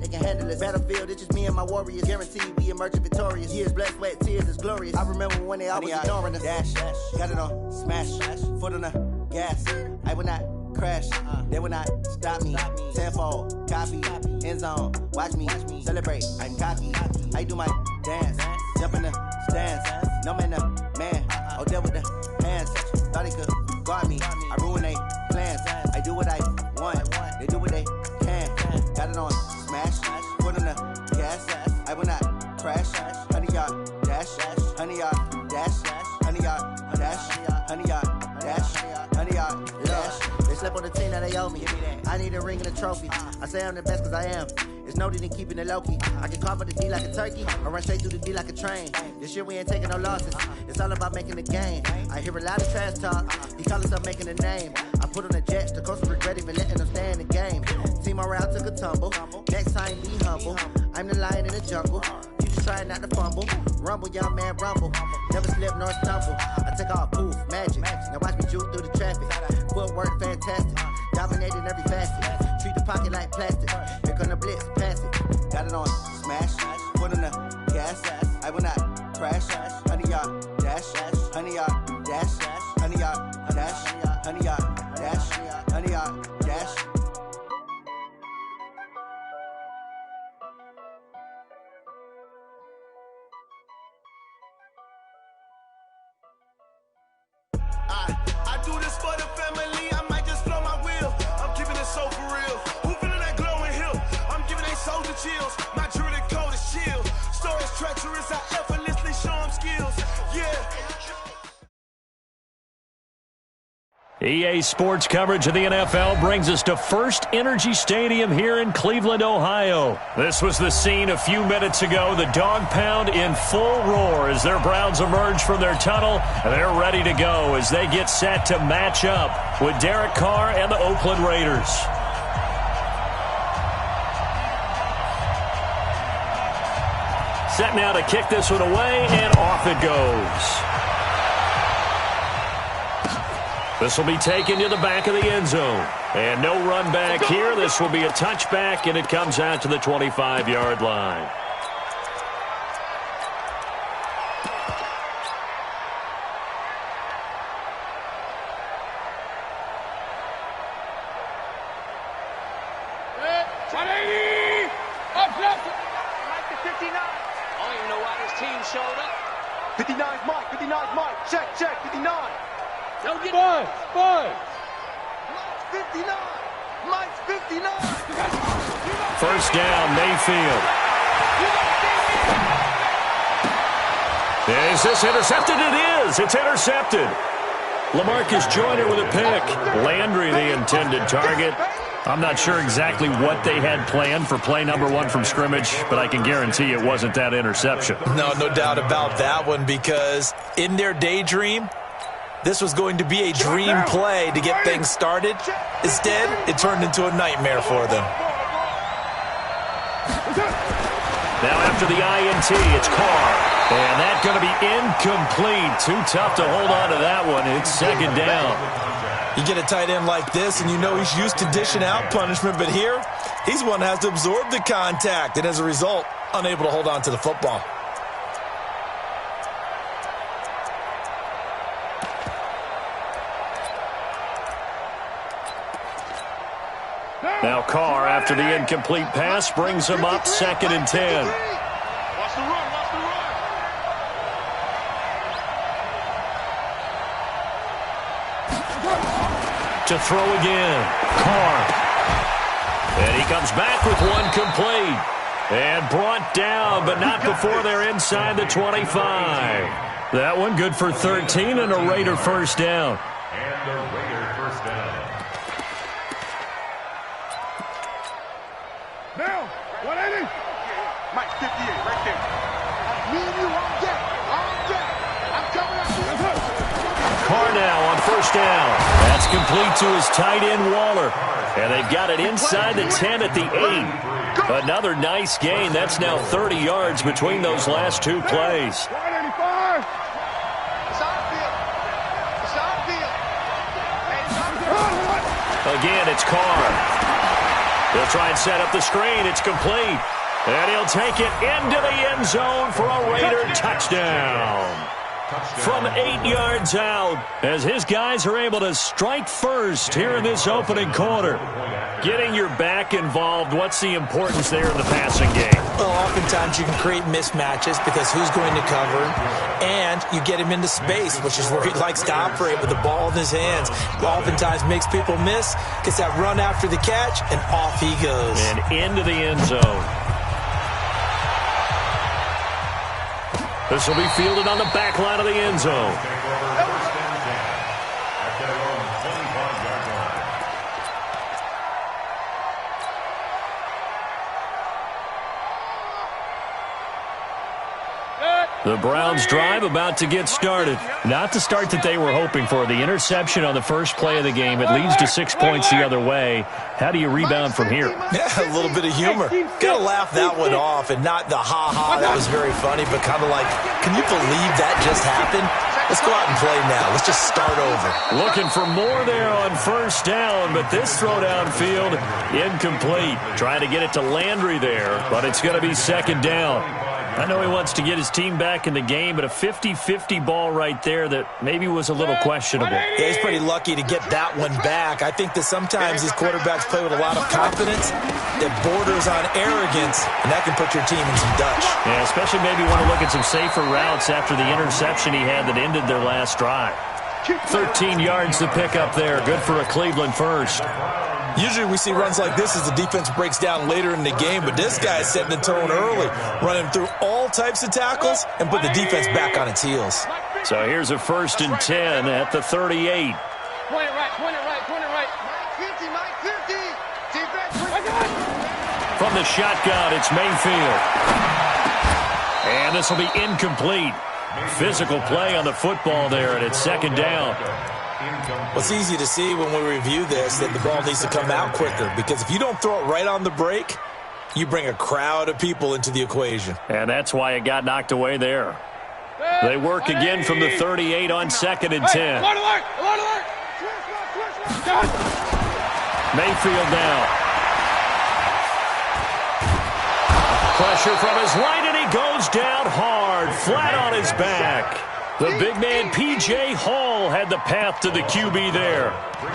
they can handle us. Battlefield, it's just me and my warriors. Guaranteed we emerge victorious. Years, blood, sweat, tears, is glorious. I remember when they always ignoring us. Dash, got it on, smash, foot on the gas. I will not crash, they will not stop me. Tenfold, copy, end zone, watch me celebrate. I'm cocky, I do my dance, jump in the stands. No man, man, oh, there with the hands. Thought he could guard me, I ruin they plans. I do what I want, they do what they can. Got it on, smash, foot on the gas. I will not crash, 100 yard dash, 100 yard dash, 100 yard dash, 100 yard dash, 100 yard dash. They slept on the team that they owe me. I need a ring and a trophy. I say I'm the best cause I am. It's noted in keeping it low-key. I can carve up the D like a turkey, or run straight through the D like a train. This year we ain't taking no losses. It's all about making the game. I hear a lot of trash talk. He call himself making a name. I put on the Jets. The coach regret even letting them stay in the game. Team morale took a tumble. Next time be humble. I'm the lion in the jungle. You just trying not to fumble. Rumble, young man, rumble. Never slip nor stumble. I take off, poof, magic. Now watch me juke through the traffic. Footwork fantastic. Dominating every facet. Treat the pocket like plastic. Here come the blitz, pass it. Got it on, smash. Foot on the gas. I will not crash. 100 yard dash. 100 yard dash. 100 yard dash. 100 yard dash. 100 yard dash. I do this for the family. I might just blow my wheel. I'm keeping it so for real. Who feeling that glowing hill? I'm giving they soldier chills. My jewelry code is chill. Stories treacherous. I effortlessly show them skills. Yeah. EA Sports coverage of the NFL brings us to First Energy Stadium here in Cleveland, Ohio. This was the scene a few minutes ago. The dog pound in full roar as their Browns emerge from their tunnel. They're ready to go as they get set to match up with Derek Carr and the Oakland Raiders. Set now to kick this one away, and off it goes. This will be taken to the back of the end zone. And no run back here. This will be a touchback, and it comes out to the 25-yard line. Mike to 59. I don't even know why this team showed up. 59's Mike. 59's Mike. Check. 59. Don't get Mike's 59. Mike's 59. First down, Mayfield. Is this intercepted? It is. It's intercepted. LaMarcus Joyner with a pick. Landry the intended target. I'm not sure exactly what they had planned for play number one from scrimmage, but I can guarantee it wasn't that interception. No doubt about that one, because in their daydream, this was going to be a dream play to get things started. Instead, it turned into a nightmare for them. Now after the INT, it's Carr. And that's going to be incomplete. Too tough to hold on to that one. It's second down. You get a tight end like this, and you know he's used to dishing out punishment. But here, he's one that has to absorb the contact. And as a result, unable to hold on to the football. Now Carr, after the incomplete pass, brings him up 2nd and 10. Watch the run. To throw again. Carr. And he comes back with one complete. And brought down, but not before they're inside the 25. That one good for 13 and a Raider first down. And the Raider first down. Now, 180. Mike, 58, right there. Me and you on deck. I'm coming up. Carr now on first down. That's complete to his tight end, Waller. And they've got it inside the 10 at the 8. Another nice gain. That's now 30 yards between those last two plays. 185. Again, it's Carr. He'll try and set up the screen. It's complete. And he'll take it into the end zone for a Raider touchdown. From 8 yards out, as his guys are able to strike first here in this opening quarter. Getting your back involved, what's the importance there in the passing game? Well, oftentimes you can create mismatches because who's going to cover, and you get him into space, which is where he likes to operate with the ball in his hands. Oftentimes makes people miss, gets that run after the catch, and off he goes. And into the end zone. This will be fielded on the back line of the end zone. The Browns drive about to get started. Not the start that they were hoping for. The interception on the first play of the game. It leads to 6 points the other way. How do you rebound from here? Yeah, a little bit of humor. Got to laugh that one off, and not the ha-ha. That was very funny, but kind of like, can you believe that just happened? Let's go out and play now. Let's just start over. Looking for more there on first down, but this throw downfield incomplete. Trying to get it to Landry there, but it's going to be second down. I know he wants to get his team back in the game, but a 50-50 ball right there that maybe was a little questionable. Yeah, he's pretty lucky to get that one back. I think that sometimes these quarterbacks play with a lot of confidence that borders on arrogance, and that can put your team in some Dutch. Yeah, especially maybe want to look at some safer routes after the interception he had that ended their last drive. 13 yards to pick up there. Good for a Cleveland first. Usually we see runs like this as the defense breaks down later in the game, but this guy is setting the tone early, running through all types of tackles and put the defense back on its heels. So here's a 1st and 10 at the 38. Point it right, point it right, point it right. Mike 50, defense. From the shotgun, it's Mayfield. And this will be incomplete. Physical play on the football there, and it's second down. Well, it's easy to see when we review this that the ball needs to come out quicker, because if you don't throw it right on the break, you bring a crowd of people into the equation. And that's why it got knocked away there. They work again from the 38 on 2nd and 10. Mayfield now. Pressure from his right, and he goes down hard, flat on his back. The big man, P.J. Hall, had the path to the QB there.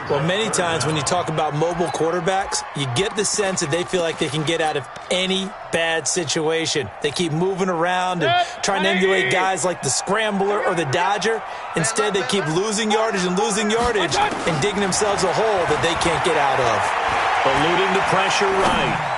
Well, many times when you talk about mobile quarterbacks, you get the sense that they feel like they can get out of any bad situation. They keep moving around and trying to emulate guys like the Scrambler or the Dodger. Instead, they keep losing yardage and digging themselves a hole that they can't get out of. Eluding the pressure right.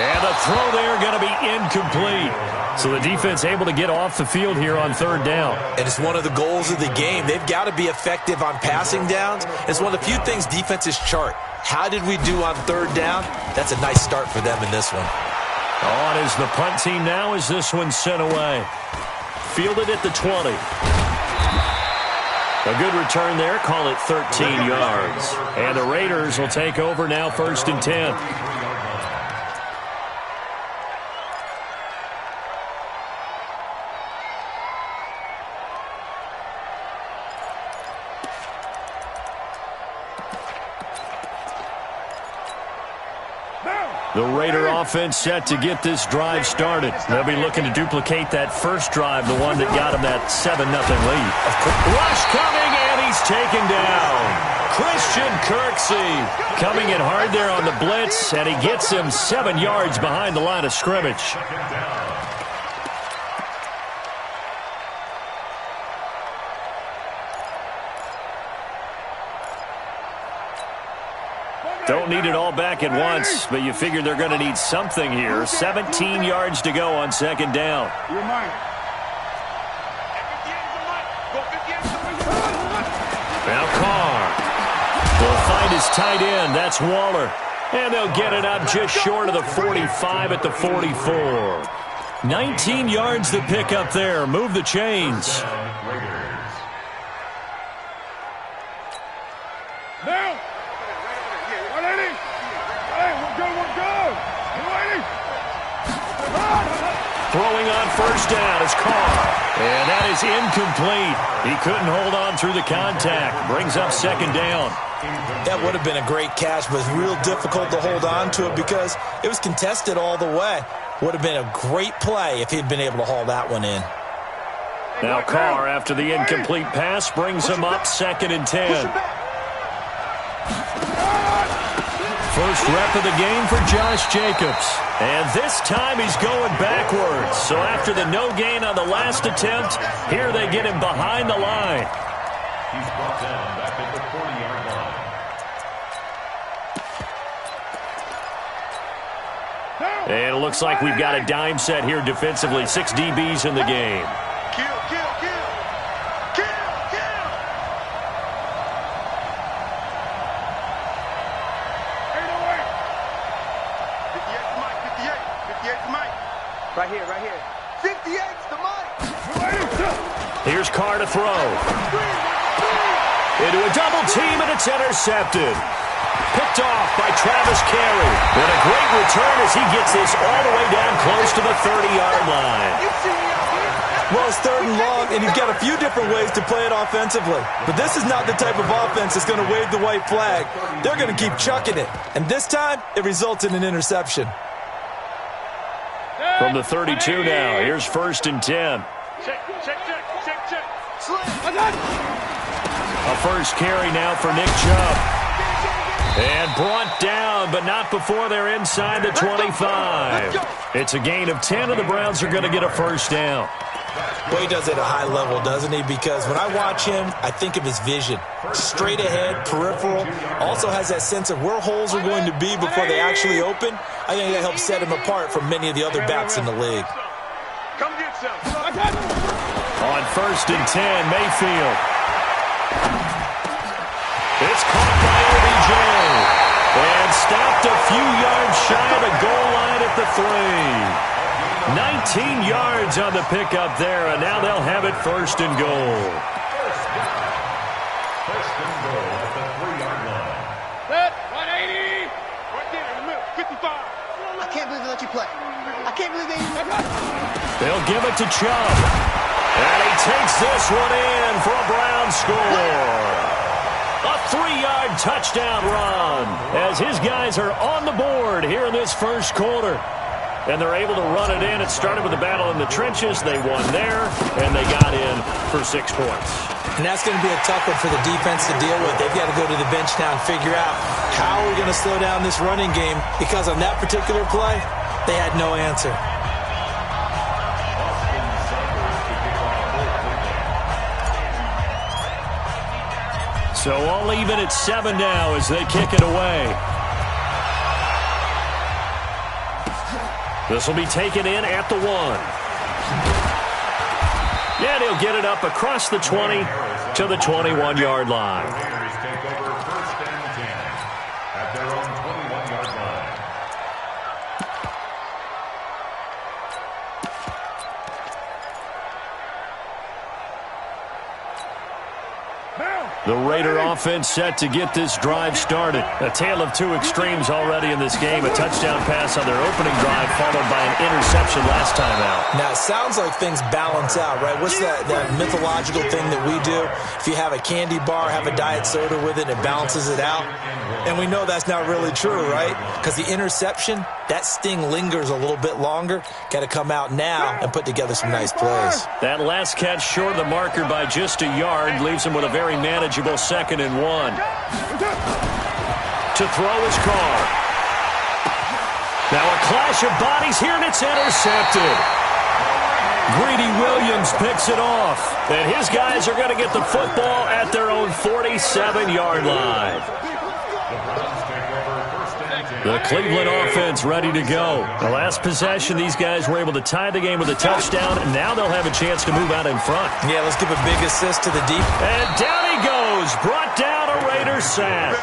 And the throw there going to be incomplete. So the defense able to get off the field here on 3rd down. And it's one of the goals of the game. They've got to be effective on passing downs. It's one of the few things defenses chart. How did we do on 3rd down? That's a nice start for them in this one. On is the punt team now as this one's sent away. Fielded at the 20. A good return there. Call it 13 yards. And the Raiders will take over now 1st and 10. The Raider offense set to get this drive started. They'll be looking to duplicate that first drive, the one that got them that 7-0 lead. Rush coming, and he's taken down. Christian Kirksey coming in hard there on the blitz, and he gets him 7 yards behind the line of scrimmage. Don't need it all back at once, but you figure they're going to need something here. 17 yards to go on 2nd down. Now Carr will find his tight end. That's Waller. And they'll get it up just short of the 45 at the 44. 19 yards to pick up there. Move the chains. Throwing on first down is Carr. And that is incomplete. He couldn't hold on through the contact. Brings up second down. That would have been a great catch, but it's real difficult to hold on to it because it was contested all the way. Would have been a great play if he'd been able to haul that one in. Now Carr, after the incomplete pass, brings him up 2nd and 10. First rep of the game for Josh Jacobs. And this time he's going backwards. So after the no gain on the last attempt, here they get him behind the line. He's brought down back at the 40-yard line. And it looks like we've got a dime set here defensively. 6 DBs in the game. Kill, kill, kill. Kill, kill. Ain't no way. 58 to Mike, 58. 58 to Mike. Right here, right here. 58 to Mike. Here's Carr to throw. Into a double team, and it's intercepted. Picked off by Travis Carey. And a great return as he gets this all the way down close to the 30-yard line. Well, it's 3rd and long, and you've got a few different ways to play it offensively. But this is not the type of offense that's going to wave the white flag. They're going to keep chucking it. And this time, it results in an interception. From the 32 now, here's 1st and 10. Check. A first carry now for Nick Chubb. And brought down, but not before they're inside the 25. It's a gain of 10, and the Browns are going to get a first down. Well, he does it at a high level, doesn't he? Because when I watch him, I think of his vision. Straight ahead, peripheral. Also has that sense of where holes are going to be before they actually open. I think that helps set him apart from many of the other backs in the league. Come get some. On 1st and 10, Mayfield. It's caught by OBJ. And stopped a few yards shy of the goal line at the 3. 19 yards on the pickup there, and now they'll have it 1st and goal. First and goal at the 3-yard line. Set, 180. Right there in the middle, 55. I can't believe they let you play. I can't believe they... They'll give it to Chubb. And he takes this one in for a Brown score. A 3-yard touchdown run as his guys are on the board here in this first quarter. And they're able to run it in. It started with a battle in the trenches. They won there, and they got in for 6 points. And that's going to be a tough one for the defense to deal with. They've got to go to the bench now and figure out how we're going to slow down this running game, because on that particular play, they had no answer. So all even at 7 now as they kick it away. This will be taken in at the 1. And he'll get it up across the 20 to the 21-yard line. Raiders take over 1st and 10 at their own 21-yard line. The Raider offense set to get this drive started. A tale of 2 extremes already in this game. A touchdown pass on their opening drive followed by an interception last time out. Now, it sounds like things balance out, right? What's that mythological thing that we do? If you have a candy bar, have a diet soda with it, it balances it out. And we know that's not really true, right? Because the interception, that sting lingers a little bit longer. Got to come out now and put together some nice plays. That last catch short of the marker by just a yard leaves him with a very manageable 2nd and 1. To throw his Carr. Now a clash of bodies here, and it's intercepted. Greedy Williams picks it off. And his guys are going to get the football at their own 47-yard line. The Cleveland offense ready to go. The last possession, these guys were able to tie the game with a touchdown, and now they'll have a chance to move out in front. Yeah, let's give a big assist to the deep. And down he goes. Brought down a Raider sack.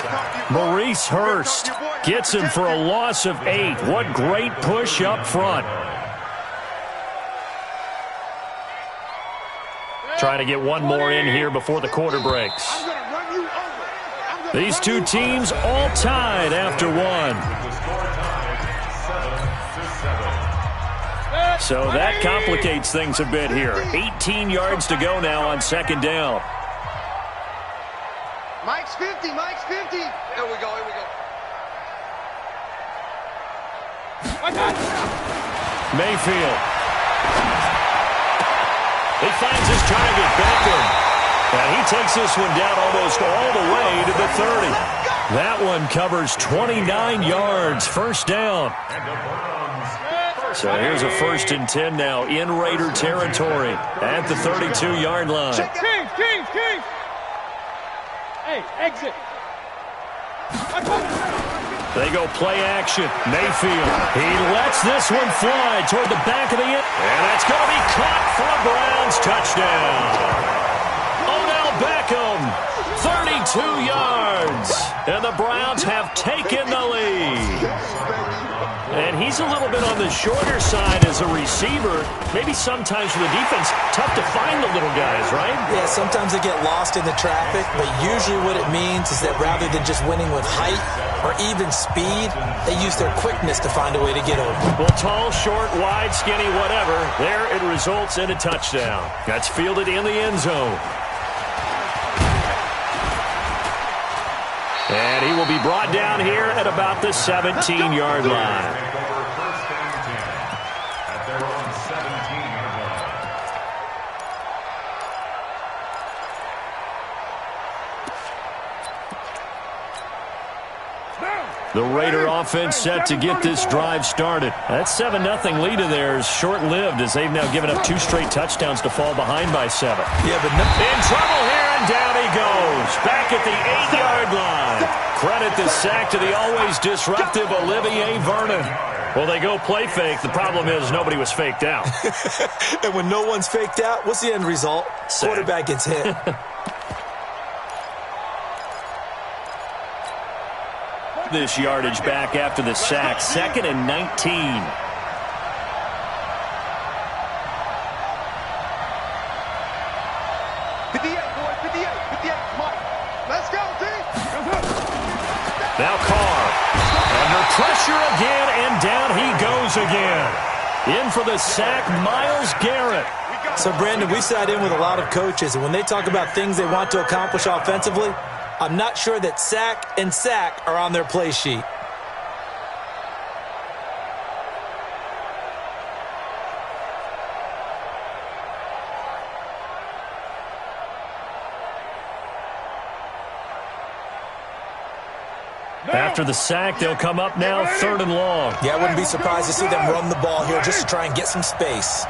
Maurice Hurst gets him for a loss of 8. What great push up front. Trying to get one more in here before the quarter breaks. These 2 teams all tied after 1. So that complicates things a bit here. 18 yards to go now on second down. Mike's 50, Mike's 50. Here we go, here we go. Mayfield. He finds his target, Beckham. And he takes this one down almost all the way to the 30. That one covers 29 yards, first down. So here's a 1st and 10 now in Raider territory at the 32-yard line. Kings. Hey, exit. They go play action. Mayfield. He lets this one fly toward the back of the end. And that's going to be caught for a Browns touchdown. Odell Beckham, 32 yards. And the Browns have taken the lead. And he's a little bit on the shorter side as a receiver. Maybe sometimes for the defense, tough to find the little guys, right? Yeah, sometimes they get lost in the traffic, but usually what it means is that rather than just winning with height or even speed, they use their quickness to find a way to get over. Well, tall, short, wide, skinny, whatever, there it results in a touchdown. That's fielded in the end zone. And he will be brought down here at about the 17-yard line. The Raider offense set to get this drive started. That 7-0 lead of theirs short-lived as they've now given up 2 straight touchdowns to fall behind by 7. Yeah, but in trouble here, and down he goes. Back at the 8-yard line. Credit the sack to the always disruptive Olivier Vernon. Well, they go play fake. The problem is nobody was faked out. And when no one's faked out, what's the end result? Sack. Quarterback gets hit. This yardage back after the sack. 2nd and 19. Now Carr. Under pressure again, and down he goes again. In for the sack, Myles Garrett. So, Brandon, we sat in with a lot of coaches, and when they talk about things they want to accomplish offensively, I'm not sure that sack and sack are on their play sheet. After the sack, they'll come up now 3rd and long. Yeah, I wouldn't be surprised to see them run the ball here just to try and get some space.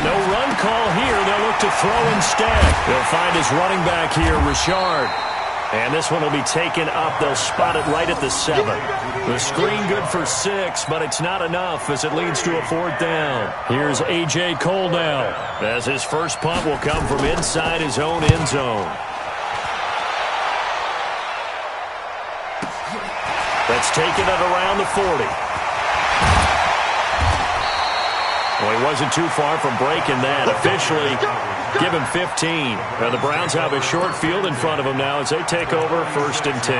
No run call here. They'll look to throw instead. They'll find his running back here, Richard. And this one will be taken up. They'll spot it right at the 7. The screen good for 6, but it's not enough as it leads to a 4th down. Here's A.J. Cole now, as his first punt will come from inside his own end zone. That's taken at around the 40. Well, he wasn't too far from breaking that. Officially, give him 15. Now the Browns have a short field in front of them now as they take over 1st and 10.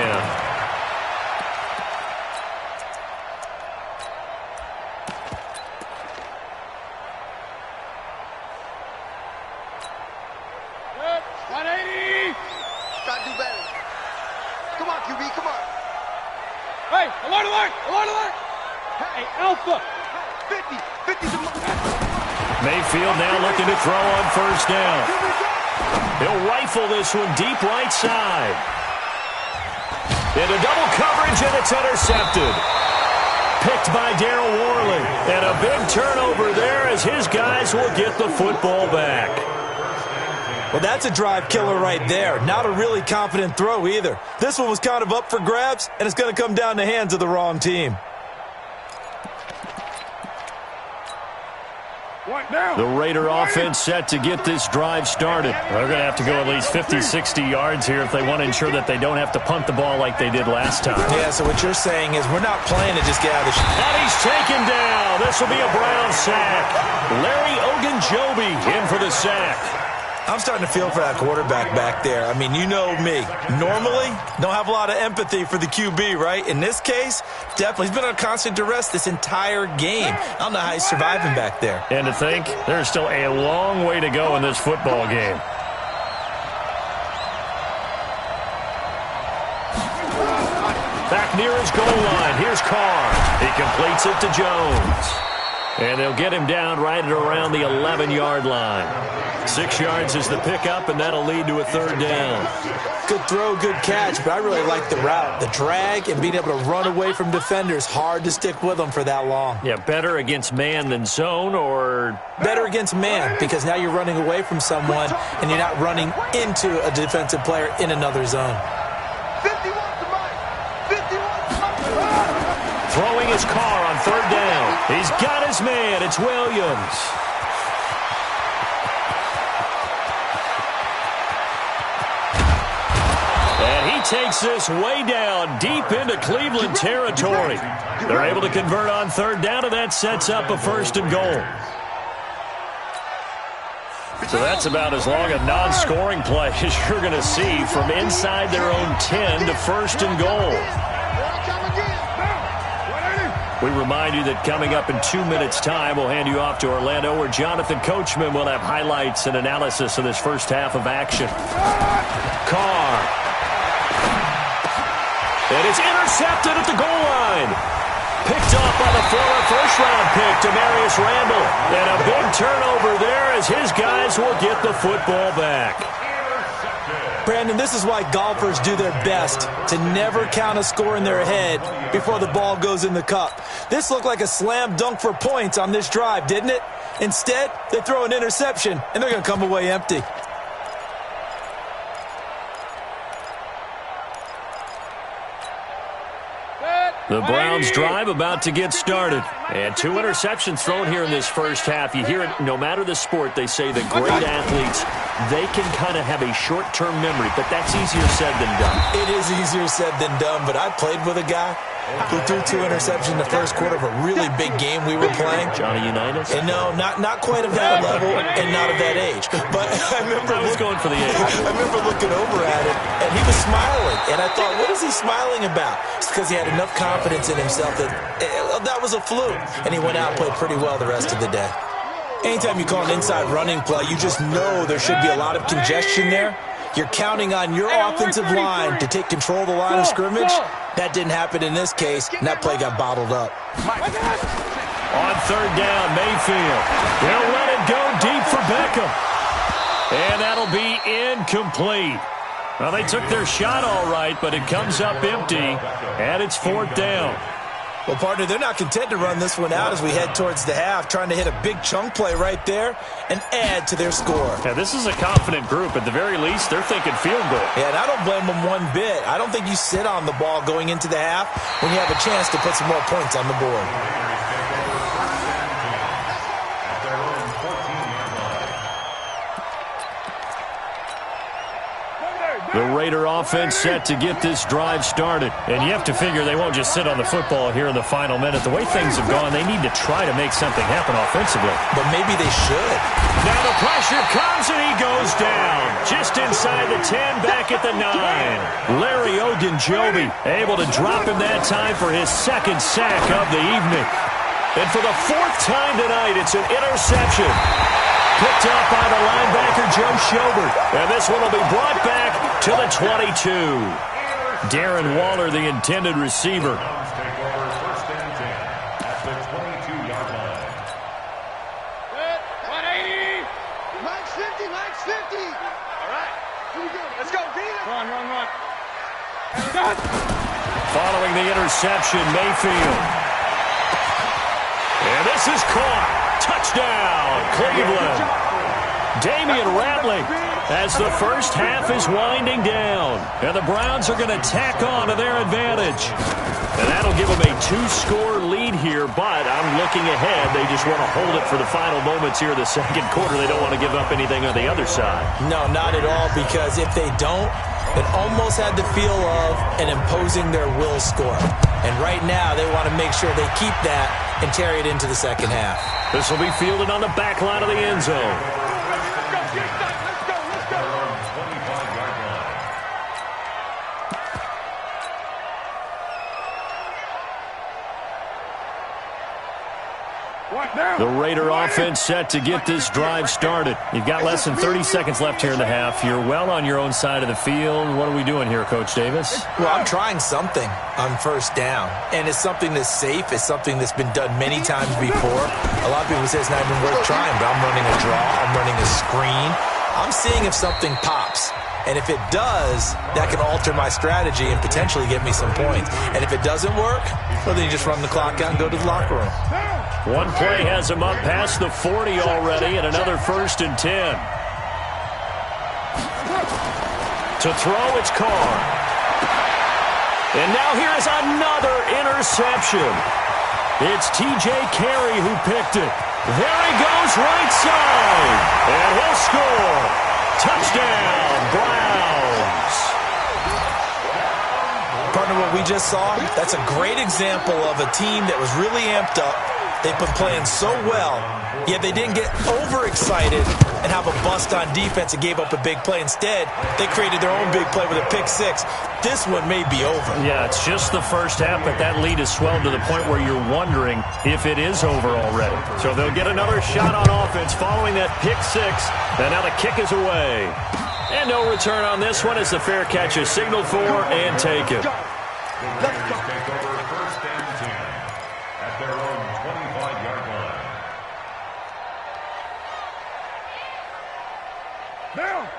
Gotta do better. Come on, QB, come on. Hey, alert, alert, alert, alert. Hey, Alpha. 50 to Mayfield now looking to throw on 1st down. He'll rifle this one deep right side. Into double coverage, and it's intercepted. Picked by Daryl Worley. And a big turnover there as his guys will get the football back. Well, that's a drive killer right there. Not a really confident throw either. This one was kind of up for grabs, and it's going to come down the hands of the wrong team. The Raider offense set to get this drive started. They're going to have to go at least 50, 60 yards here if they want to ensure that they don't have to punt the ball like they did last time. Yeah, so what you're saying is we're not playing to just get out of the And he's taken down. This will be a Brown sack. Larry Ogunjobi in for the sack. I'm starting to feel for that quarterback back there. I mean, you know me. Normally, don't have a lot of empathy for the QB, right? In this case, definitely. He's been on constant duress this entire game. I don't know how he's surviving back there. And to think, there's still a long way to go in this football game. Back near his goal line. Here's Carr. He completes it to Jones. And they'll get him down right at around the 11-yard line. 6 yards is the pickup, and that'll lead to a third down. Good throw, good catch, but I really like the route. The drag and being able to run away from defenders, hard to stick with them for that long. Yeah, better against man than zone, or? Better against man, because now you're running away from someone, and you're not running into a defensive player in another zone. 51 to Mike. 51 to Mike. Throwing his Carr on third down. He's got his man. It's Williams. And he takes this way down deep into Cleveland territory. They're able to convert on third down, and that sets up a first and goal. So that's about as long a non-scoring play as you're going to see from inside their own 10 to first and goal. We remind you that coming up in 2 minutes' time, we'll hand you off to Orlando, where Jonathan Coachman will have highlights and analysis of this first half of action. Carr. And it's intercepted at the goal line. Picked off by the former first-round pick, Demarius Randall. And a big turnover there as his guys will get the football back. Brandon, this is why golfers do their best to never count a score in their head before the ball goes in the cup. This looked like a slam dunk for points on this drive, didn't it? Instead, they throw an interception, and they're going to come away empty. The Browns drive about to get started. And 2 interceptions thrown here in this first half. You hear it, no matter the sport, they say that great athletes, they can kind of have a short-term memory, but that's easier said than done. It is easier said than done, but I played with a guy who threw 2 interceptions in the first quarter of a really big game we were playing. Johnny Unitas? And no, not quite of that level and not of that age. But I remember I was going for the age. I remember looking over at him, and he was smiling. And I thought, what is he smiling about? It's because he had enough confidence in himself that that was a fluke. And he went out and played pretty well the rest of the day. Anytime you call an inside running play, you just know there should be a lot of congestion there. You're counting on your offensive line to take control of the line of scrimmage. That didn't happen in this case, and that play got bottled up. On third down, Mayfield. They'll let it go deep for Beckham. And that'll be incomplete. Well, they took their shot all right, but it comes up empty, and it's fourth down. Well, partner, they're not content to run this one out as we head towards the half, trying to hit a big chunk play right there and add to their score. Yeah, this is a confident group. At the very least, they're thinking field goal. Yeah, and I don't blame them one bit. I don't think you sit on the ball going into the half when you have a chance to put some more points on the board. The Raider offense set to get this drive started. And you have to figure they won't just sit on the football here in the final minute. The way things have gone, they need to try to make something happen offensively. But maybe they should. Now the pressure comes, and he goes down. Just inside the 10, back at the 9. Larry Ogunjobi able to drop him that time for his second sack of the evening. And for the 4th time tonight, it's an interception. Picked up by the linebacker, Joe Schobert. And this one will be brought back to the 22. Darren Waller, the intended receiver. Take over first and 10 at the 22-yard line. 180. Mike's 50. Mike's 50. All right. Here we go. Let's go. Run. Following the interception, Mayfield. And this is caught. Touchdown, Cleveland. Damian Ratley as the first half is winding down. And the Browns are going to tack on to their advantage. And that'll give them a 2-score lead here, but I'm looking ahead. They just want to hold it for the final moments here of the second quarter. They don't want to give up anything on the other side. No, not at all, because if they don't, it almost had the feel of an imposing their will score. And right now, they want to make sure they keep that and carry it into the second half. This will be fielded on the back line of the end zone. The Raider offense set to get this drive started. You've got less than 30 seconds left here in the half. You're well on your own side of the field. What are we doing here, Coach Davis? Well, I'm trying something on first down, and it's something that's safe. It's something that's been done many times before. A lot of people say it's not even worth trying, but I'm running a draw. I'm running a screen. I'm seeing if something pops. And if it does, that can alter my strategy and potentially get me some points. And if it doesn't work, well, then you just run the clock out and go to the locker room. One play has him up past the 40 already, and another 1st and 10. To throw, it's Carr. And now here is another interception. It's T.J. Carey who picked it. There he goes, right side. And he'll score. Touchdown, Browns. Partner, what we just saw, that's a great example of a team that was really amped up. They've been playing so well, yet they didn't get overexcited and have a bust on defense and gave up a big play. Instead, they created their own big play with a pick six. This one may be over. Yeah, it's just the first half, but that lead has swelled to the point where you're wondering if it is over already. So they'll get another shot on offense following that pick six, and now the kick is away. And no return on this one as the fair catch is signaled for and taken. The Raiders take over 1st and 10 at their own 25-yard line.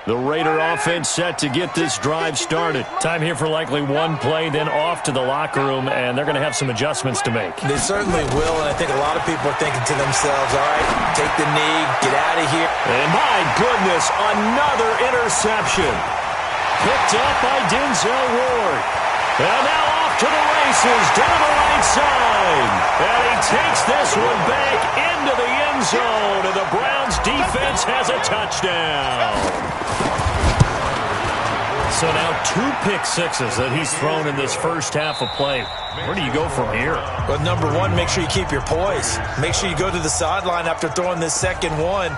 The Raider offense set to get this drive started. Time here for likely one play, then off to the locker room, and they're going to have some adjustments to make. They certainly will, and I think a lot of people are thinking to themselves, all right, take the knee, get out of here. And my goodness, another interception. Picked up by Denzel Ward. And now off to the races, down the right side. And he takes this one back into the end zone, and the Browns defense has a touchdown. So now 2 pick sixes that he's thrown in this first half of play. Where do you go from here? Well, number one, make sure you keep your poise. Make sure you go to the sideline after throwing this second one,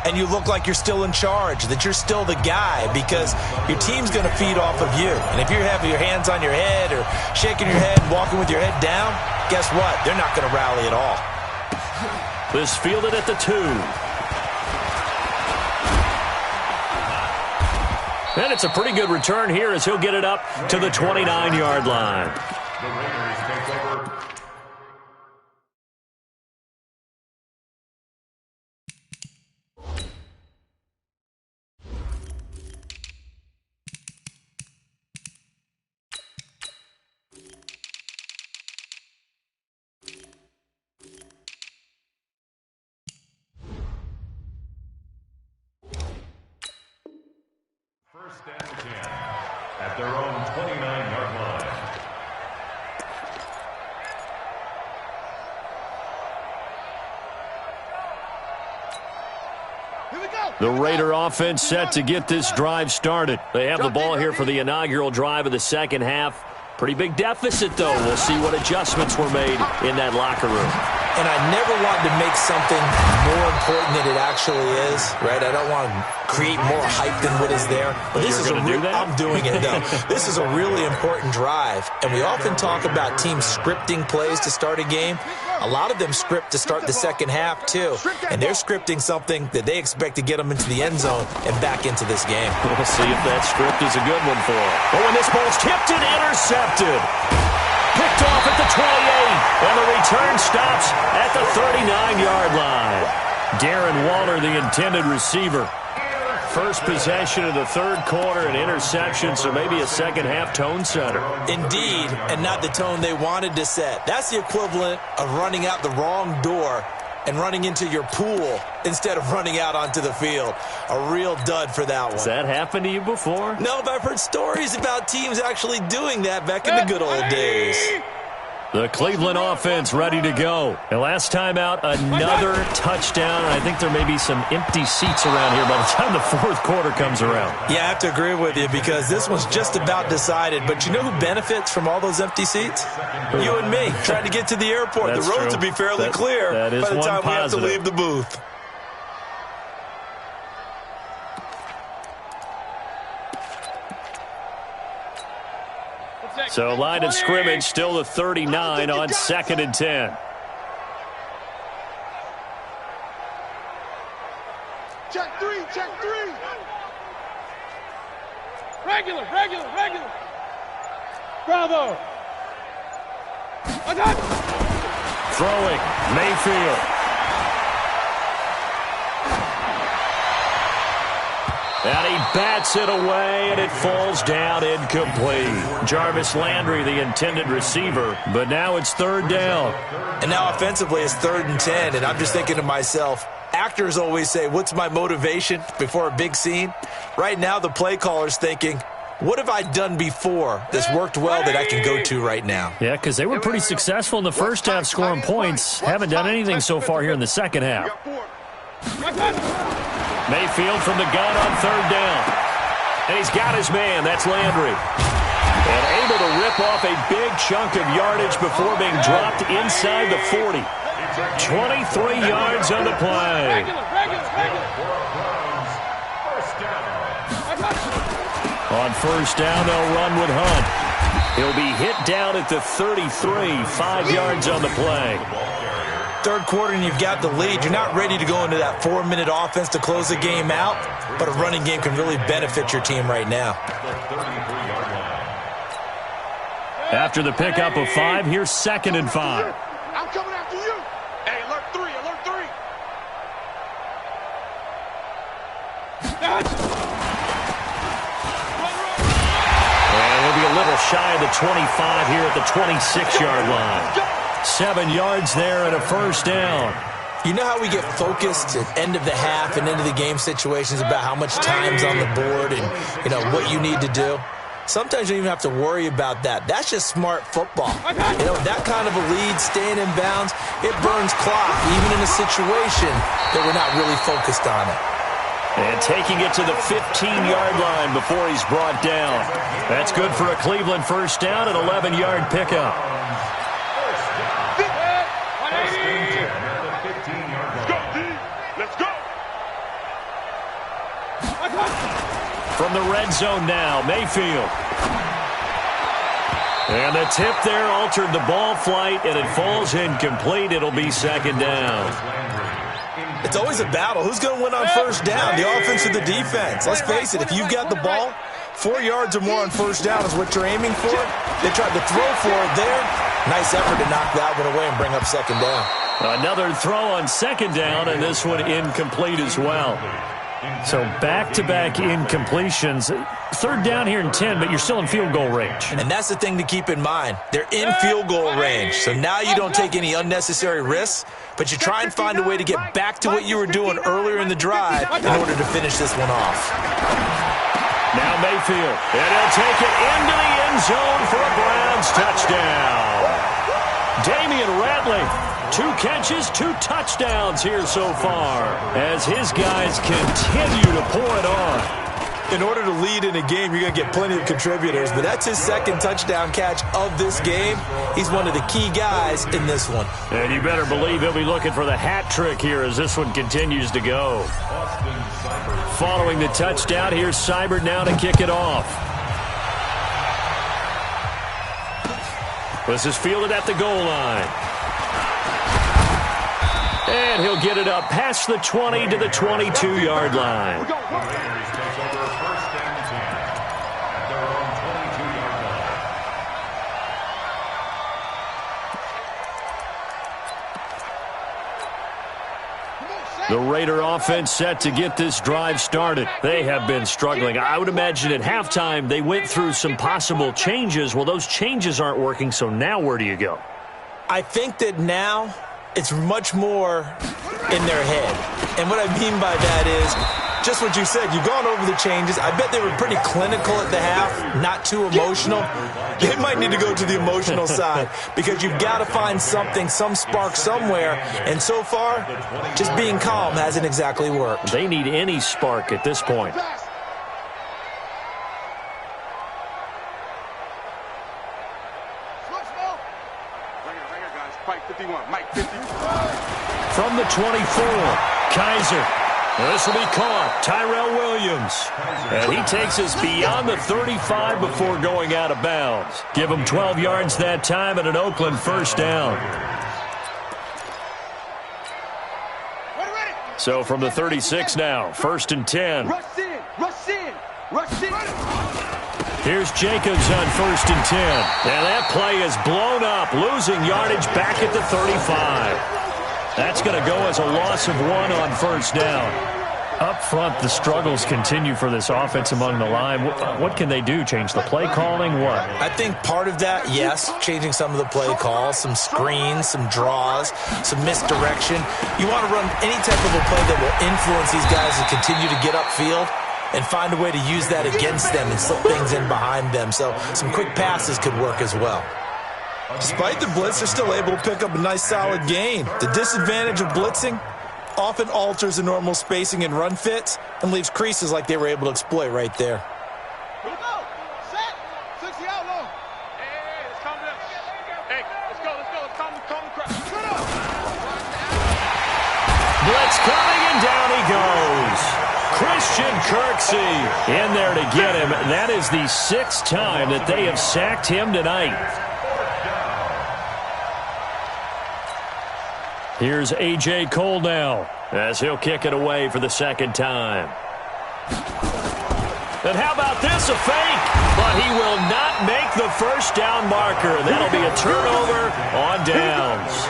and you look like you're still in charge, that you're still the guy, because your team's going to feed off of you. And if you're having your hands on your head or shaking your head, walking with your head down, guess what? They're not going to rally at all. This fielded at the 2. And it's a pretty good return here as he'll get it up to the 29-yard line. The Raiders take over. First and 10 at their own 29-yard line. The Raider offense set to get this drive started. They have the ball here for the inaugural drive of the second half. Pretty big deficit, though. We'll see what adjustments were made in that locker room. And I never want to make something more important than it actually is, right? I don't want to create more hype than what is there. But this is I'm doing it, though. This is a really important drive. And we often talk about teams scripting plays to start a game. A lot of them script to start the second half, too. And they're scripting something that they expect to get them into the end zone and back into this game. We'll see if that script is a good one for them. Oh, and this ball's tipped and intercepted. Picked off at the 28, and the return stops at the 39-yard line. Darren Waller, the intended receiver. First possession of the third quarter, an interception, so maybe a second-half tone setter. Indeed, and not the tone they wanted to set. That's the equivalent of running out the wrong door and running into your pool instead of running out onto the field. A real dud for that one. Has that happened to you before? No, but I've heard stories about teams actually doing that back in the good old days. The Cleveland offense ready to go. And last time out, another touchdown. I think there may be some empty seats around here by the time the fourth quarter comes around. Yeah, I have to agree with you because this one's just about decided. But you know who benefits from all those empty seats? You and me, trying to get to the airport. That's the roads true. will be fairly clear that is by the time one we have to positive. leave the booth. So line of scrimmage still the 39 on 2nd and 10. Check three, check three. Regular, regular, regular. Bravo. Attack. Throwing, Mayfield. And he bats it away, and it falls down incomplete. Jarvis Landry, the intended receiver, but now it's third down. And now offensively it's 3rd and 10, and I'm just thinking to myself, actors always say, what's my motivation before a big scene? Right now the play caller's thinking, what have I done before that's worked well that I can go to right now? Yeah, because they were pretty successful in the first half scoring points. Haven't done anything so far here in the second half. Mayfield from the gun on third down. And he's got his man. That's Landry. And able to rip off a big chunk of yardage before being dropped inside the 40. 23 yards on the play. On first down, they'll run with Hunt. He'll be hit down at the 33, 5 yards on the play. Third quarter and you've got the lead. You're not ready to go into that 4-minute offense to close the game out, but a running game can really benefit your team right now. After the pickup of 5, here's 2nd and 5. I'm coming after you. Hey, alert 3, alert 3. And he'll be a little shy of the 25 here at the 26-yard line. 7 yards there and a first down. You know how we get focused at end of the half and end of the game situations about how much time's on the board and, what you need to do? Sometimes you don't even have to worry about that. That's just smart football. That kind of a lead, staying in bounds, it burns clock, even in a situation that we're not really focused on it. And taking it to the 15-yard line before he's brought down. That's good for a Cleveland first down, an 11-yard pickup. From the red zone now, Mayfield. And the tip there altered the ball flight, and it falls incomplete. It'll be 2nd down. It's always a battle. Who's going to win on first down, the offense or the defense? Let's face it, if you've got the ball, 4 yards or more on first down is what you're aiming for. They tried to throw for it there. Nice effort to knock that one away and bring up 2nd down. Another throw on 2nd down, and this one incomplete as well. So back-to-back incompletions. 3rd down here in 10, but you're still in field goal range. And that's the thing to keep in mind. They're in field goal range. So now you don't take any unnecessary risks, but you try and find a way to get back to what you were doing earlier in the drive in order to finish this one off. Now Mayfield, and he'll take it into the end zone for a Browns touchdown. Damian Ratley. 2 catches, 2 touchdowns here so far as his guys continue to pour it on. In order to lead in a game, you're going to get plenty of contributors, but that's his 2nd touchdown catch of this game. He's one of the key guys in this one. And you better believe he'll be looking for the hat trick here as this one continues to go. Following the touchdown, here's Seibert now to kick it off. This is fielded at the goal line. And he'll get it up past the 20 to the 22-yard line. The Raider offense set to get this drive started. They have been struggling. I would imagine at halftime they went through some possible changes. Well, those changes aren't working, so now where do you go? I think that now it's much more in their head. And what I mean by that is just what you said. You've gone over the changes. I bet they were pretty clinical at the half, not too emotional. They might need to go to the emotional side because you've got to find something, some spark somewhere. And so far, just being calm hasn't exactly worked. They need any spark at this point. From the 24, Kaiser. This will be caught. Tyrell Williams. And he takes us beyond the 35 before going out of bounds. Give him 12 yards that time and an Oakland first down. So from the 36 now, 1st and 10. Rush in, rush in, rush in. Here's Jacobs on 1st and 10. And that play is blown up, losing yardage back at the 35. That's going to go as a loss of 1 on 1st down. Up front, the struggles continue for this offense among the line. What can they do? Change the play calling? What? I think part of that, yes, changing some of the play calls, some screens, some draws, some misdirection. You want to run any type of a play that will influence these guys to continue to get upfield and find a way to use that against them and slip things in behind them. So some quick passes could work as well. Despite the blitz, they're still able to pick up a nice solid gain. The disadvantage of blitzing often alters the normal spacing and run fits and leaves creases like they were able to exploit right there. Let's go. Set. 60 out long. Hey, let's calm down. Hey, let's go. Let's calm the crowd. Shut up. Blitz coming, and down he goes. Christian Kirksey in there to get him. That is the 6th time that they have sacked him tonight. Here's A.J. Cole now as he'll kick it away for the 2nd time. And how about this, a fake? But he will not make the 1st down marker. That'll be a turnover on downs.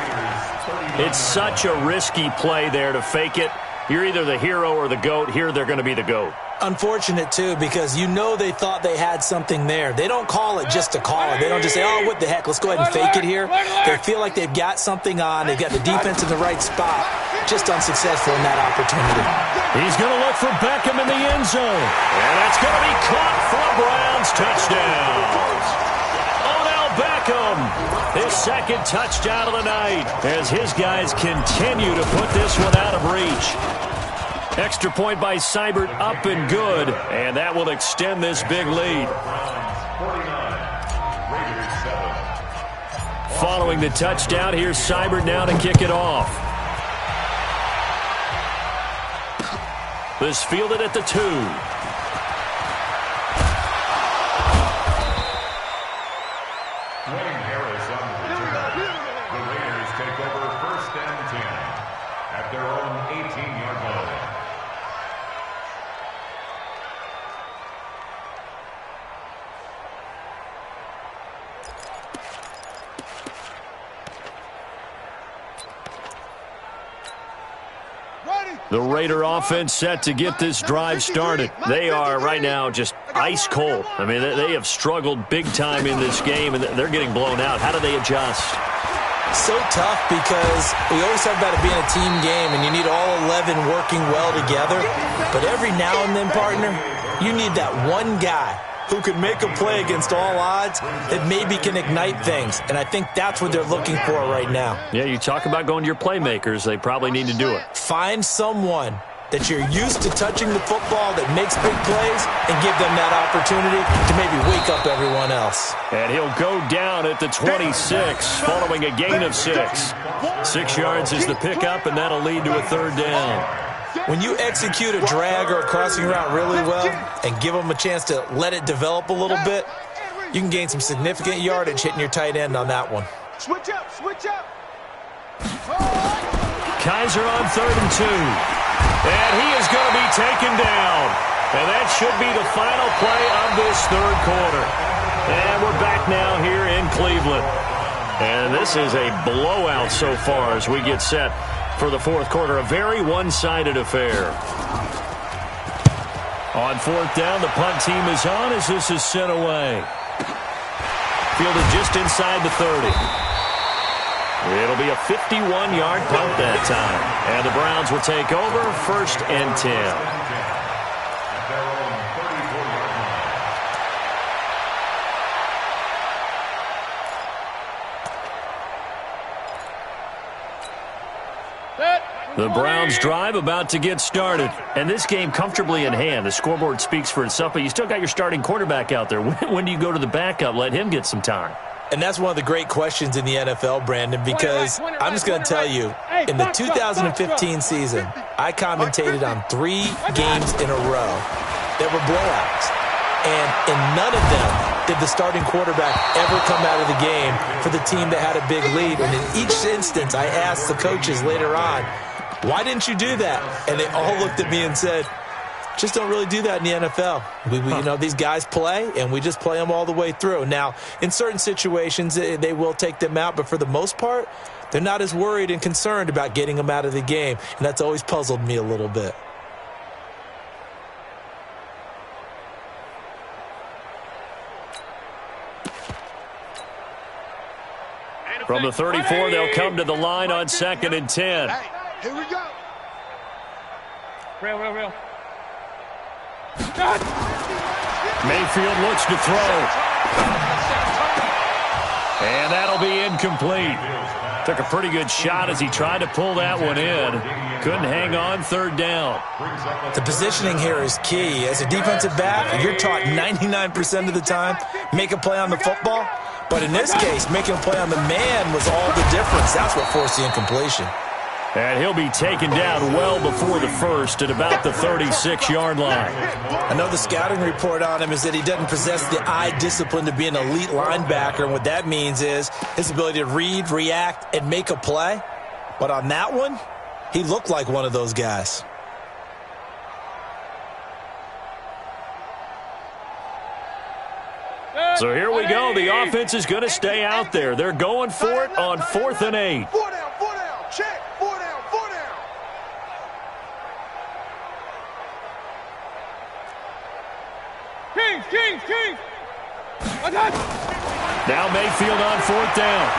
It's such a risky play there to fake it. You're either the hero or the GOAT. Here they're going to be the GOAT. Unfortunate, too, because you know they thought they had something there. They don't call it just to call it. They don't just say, oh, what the heck, let's go ahead and fake it here. They feel like they've got something on. They've got the defense in the right spot. Just unsuccessful in that opportunity. He's going to look for Beckham in the end zone. And that's going to be caught for a Browns touchdown. Odell Beckham, his 2nd touchdown of the night as his guys continue to put this one out of reach. Extra point by Seibert, up and good, and that will extend this big lead. Following the touchdown, here's Seibert now to kick it off. This fielded at the 2. Wayne Harris on the return. The Raiders take over 1st and 10 at their own 18-yard line. The Raider offense set to get this drive started. They are right now just ice cold. I mean, they have struggled big time in this game, and they're getting blown out. How do they adjust? So tough because we always talk about it being a team game, and you need all 11 working well together. But every now and then, partner, you need that one guy who can make a play against all odds that maybe can ignite things. And I think that's what they're looking for right now. Yeah, you talk about going to your playmakers. They probably need to do it. Find someone that you're used to touching the football that makes big plays and give them that opportunity to maybe wake up everyone else. And he'll go down at the 26 following a gain of 6. 6 yards is the pickup, and that'll lead to a 3rd down. When you execute a drag or a crossing route really well and give them a chance to let it develop a little bit, you can gain some significant yardage hitting your tight end on that one. Switch up, switch up. Kaiser on 3rd and 2. And he is going to be taken down. And that should be the final play of this 3rd quarter. And we're back now here in Cleveland. And this is a blowout so far as we get set for the 4th quarter. A very one-sided affair. On 4th down, the punt team is on as this is sent away. Fielded just inside the 30. It'll be a 51-yard punt that time. And the Browns will take over 1st and 10. At their own 34-yard line. The Browns drive about to get started. And this game comfortably in hand. The scoreboard speaks for itself, but you still got your starting quarterback out there. When do you go to the backup? Let him get some time. And that's one of the great questions in the NFL, Brandon, because I'm just going to tell you, in the 2015 season, I commentated on 3 games in a row that were blowouts. And in none of them did the starting quarterback ever come out of the game for the team that had a big lead. And in each instance, I asked the coaches later on, why didn't you do that? And they all looked at me and said, just don't really do that in the NFL. You know, these guys play, and we just play them all the way through. Now, in certain situations, they will take them out, but for the most part, they're not as worried and concerned about getting them out of the game, and that's always puzzled me a little bit. From the 34, they'll come to the line on 2nd and 10. Hey, here we go. Real. Mayfield looks to throw. And that'll be incomplete. Took a pretty good shot as he tried to pull that one in. Couldn't hang on 3rd down. The positioning here is key. As a defensive back, you're taught 99% of the time, make a play on the football. But in this case, making a play on the man was all the difference. That's what forced the incompletion. And he'll be taken down well before the first at about the 36-yard line. I know the scouting report on him is that he doesn't possess the eye discipline to be an elite linebacker. And what that means is his ability to read, react, and make a play. But on that one, he looked like one of those guys. So here we go. The offense is going to stay out there. They're going for it on 4th and 8. 4 down, check, 4 down. King. Now Mayfield on 4th down.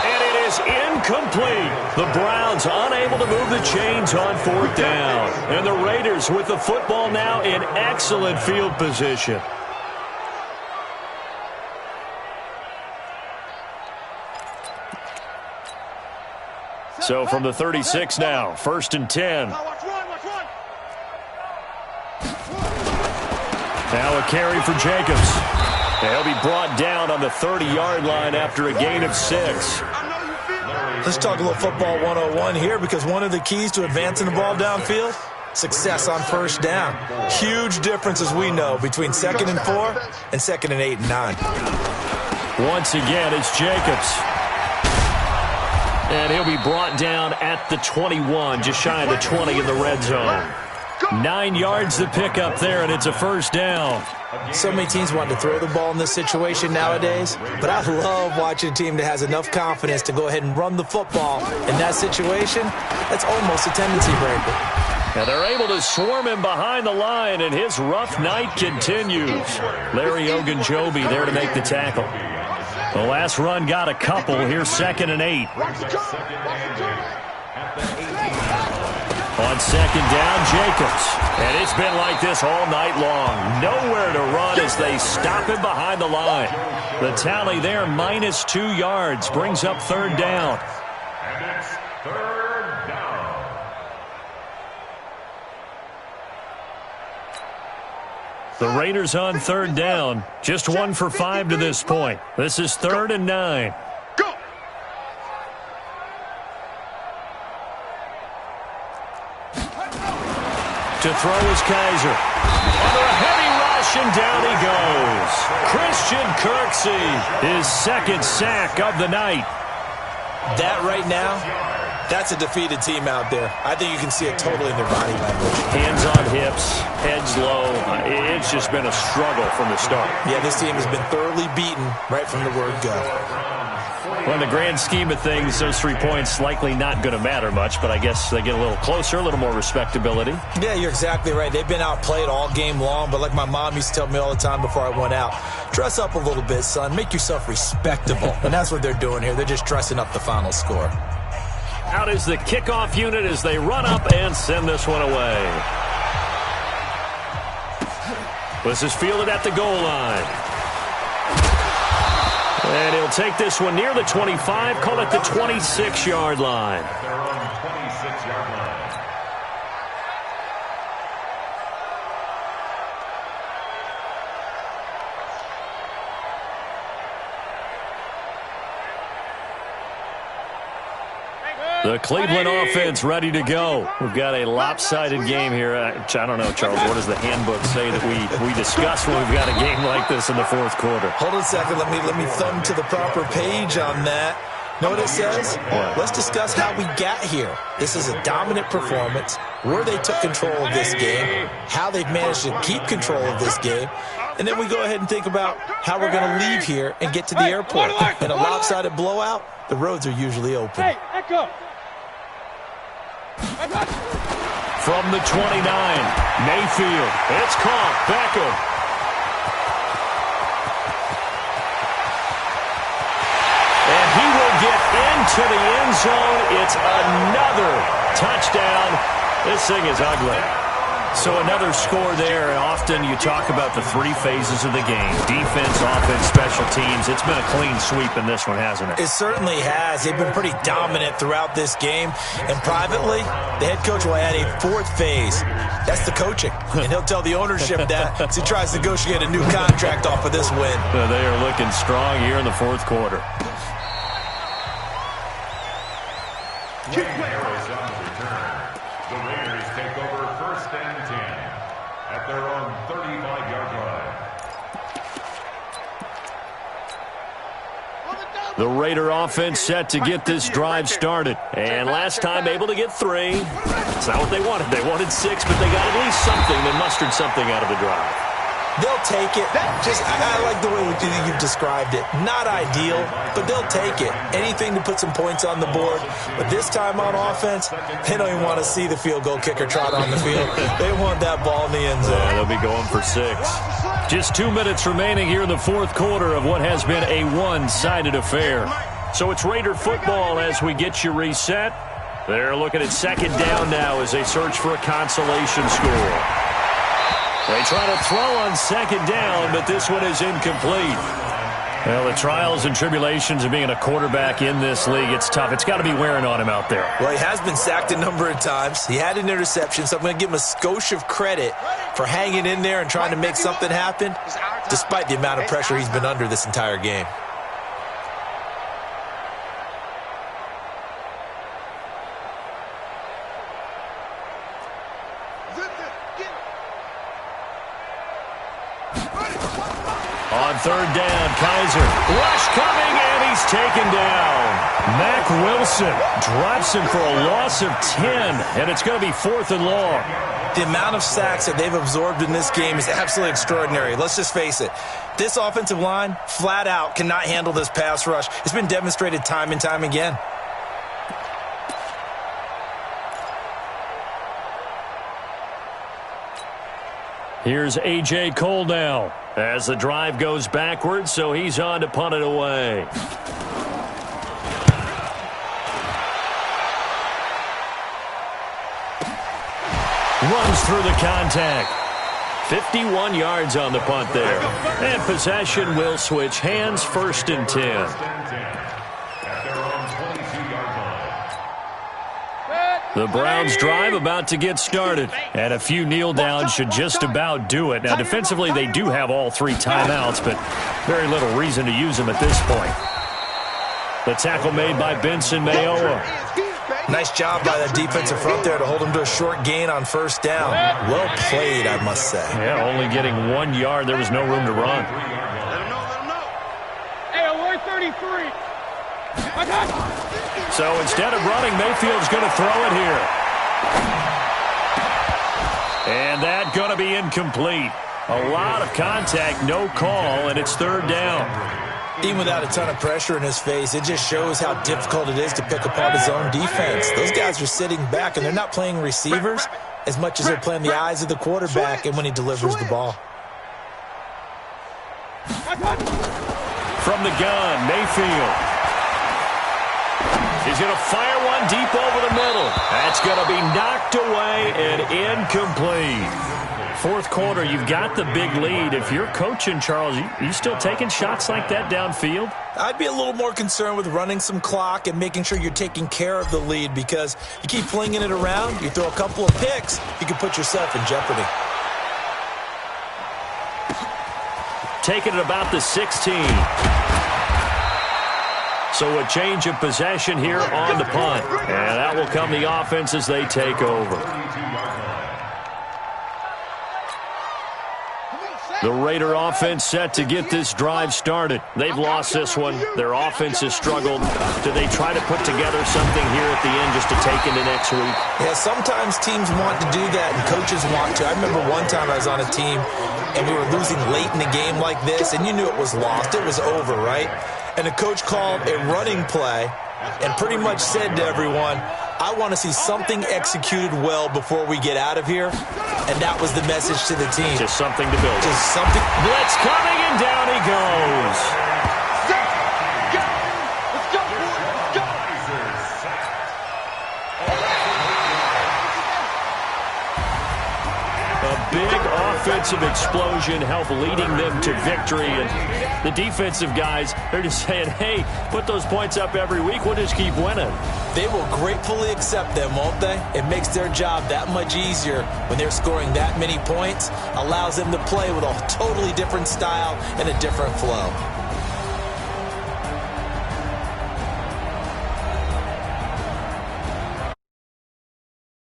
And it is incomplete. The Browns unable to move the chains on 4th down. And the Raiders with the football now in excellent field position. So from the 36 now, 1st and 10. Now a carry for Jacobs. He'll be brought down on the 30-yard line after a gain of 6. Let's talk a little football 101 here, because one of the keys to advancing the ball downfield, success on 1st down. Huge difference, as we know, between 2nd and 4 and 2nd and 8 and 9. Once again, it's Jacobs. And he'll be brought down at the 21, just shy of the 20 in the red zone. 9 yards to pick up there, and it's a 1st down. So many teams want to throw the ball in this situation nowadays, but I love watching a team that has enough confidence to go ahead and run the football. In that situation, that's almost a tendency breaker. And they're able to swarm him behind the line, and his rough night continues. Larry Ogunjobi there to make the tackle. The last run got a couple. Here's 2nd and 8. On 2nd down, Jacobs. And it's been like this all night long. Nowhere to run as they stop him behind the line. The tally there, minus 2 yards, brings up 3rd down. And it's 3rd down. The Raiders on 3rd down. Just 1 for 5 to this point. This is 3rd and 9. To throw is Kaiser. Under a heavy rush, and down he goes. Christian Kirksey, his 2nd sack of the night. That right now, that's a defeated team out there. I think you can see it totally in their body language. Hands on hips, heads low. It's just been a struggle from the start. Yeah, this team has been thoroughly beaten right from the word go. Well, in the grand scheme of things, those 3 points likely not going to matter much, but I guess they get a little closer, a little more respectability. Yeah, you're exactly right. They've been outplayed all game long, but like my mom used to tell me all the time before I went out, dress up a little bit, son. Make yourself respectable. And that's what they're doing here. They're just dressing up the final score. Out is the kickoff unit as they run up and send this one away. This is fielded at the goal line. And he'll take this one near the 25, call it the 26-yard line. Their own 26-yard line. The Cleveland offense ready to go. We've got a lopsided game here. I don't know, Charles, what does the handbook say that we discuss when we've got a game like this in the 4th quarter? Hold on a second. Let me thumb to the proper page on that. Know what it says? Let's discuss how we got here. This is a dominant performance, where they took control of this game, how they've managed to keep control of this game, and then we go ahead and think about how we're going to leave here and get to the airport. In a lopsided blowout, the roads are usually open. Hey, echo. From the 29, Mayfield. It's caught. Beckham. And he will get into the end zone. It's another touchdown. This thing is ugly. So another score there. Often you talk about the three phases of the game. Defense, offense, special teams. It's been a clean sweep in this one, hasn't it? It certainly has. They've been pretty dominant throughout this game. And privately, the head coach will add a fourth phase. That's the coaching. And he'll tell the ownership that as he tries to negotiate a new contract off of this win. They are looking strong here in the fourth quarter. The Raiders take over 1st and 10 at their own 35-yard line. The Raider offense set to get this drive started. And last time able to get 3. It's not what they wanted. They wanted 6, but they got at least something. They mustered something out of the drive. They'll take it. I like the way you've described it. Not ideal, but they'll take it. Anything to put some points on the board. But this time on offense, they don't even want to see the field goal kicker trot on the field. They want that ball in the end zone. Yeah, they'll be going for 6. Just 2 minutes remaining here in the fourth quarter of what has been a one-sided affair. So it's Raider football as we get you reset. They're looking at second down now as they search for a consolation score. They try to throw on second down, but this one is incomplete. Well, the trials and tribulations of being a quarterback in this league, it's tough. It's got to be wearing on him out there. Well, he has been sacked a number of times. He had an interception, so I'm going to give him a skosh of credit for hanging in there and trying to make something happen, despite the amount of pressure he's been under this entire game. On third down, Kaiser. Rush coming, and he's taken down. Mack Wilson drops him for a loss of 10, and it's going to be 4th and long. The amount of sacks that they've absorbed in this game is absolutely extraordinary. Let's just face it. This offensive line, flat out, cannot handle this pass rush. It's been demonstrated time and time again. Here's A.J. Cole now as the drive goes backwards, so he's on to punt it away. Runs through the contact. 51 yards on the punt there. And possession will switch hands, 1st and 10. The Browns drive about to get started, and a few kneel downs should just about do it. Now, defensively, they do have all 3 timeouts, but very little reason to use them at this point. The tackle made by Benson Mayowa. Nice job by the defensive front there to hold him to a short gain on 1st down. Well played, I must say. Yeah, only getting 1 yard. There was no room to run. Hey, we're 33. I got you. So instead of running, Mayfield's going to throw it here. And that's going to be incomplete. A lot of contact, no call, and it's 3rd down. Even without a ton of pressure in his face, it just shows how difficult it is to pick apart his own defense. Those guys are sitting back, and they're not playing receivers as much as they're playing the eyes of the quarterback and when he delivers the ball. From the gun, Mayfield. He's going to fire one deep over the middle. That's going to be knocked away and incomplete. Fourth quarter, you've got the big lead. If you're coaching, Charles, you still taking shots like that downfield? I'd be a little more concerned with running some clock and making sure you're taking care of the lead, because you keep flinging it around, you throw a couple of picks, you can put yourself in jeopardy. Taking it about the 16. So a change of possession here on the punt. And that will come the offense as they take over. The Raider offense set to get this drive started. They've lost this one. Their offense has struggled. Do they try to put together something here at the end just to take into next week? Yeah, sometimes teams want to do that, and coaches want to. I remember one time I was on a team, and we were losing late in a game like this, and you knew it was lost. It was over, right? And the coach called a running play and pretty much said to everyone, I want to see something executed well before we get out of here. And that was the message to the team. Just something to build. Just something. Blitz coming, and down he goes. Big offensive explosion helped leading them to victory. And the defensive guys, they're just saying, hey, put those points up every week. We'll just keep winning. They will gratefully accept them, won't they? It makes their job that much easier when they're scoring that many points. Allows them to play with a totally different style and a different flow.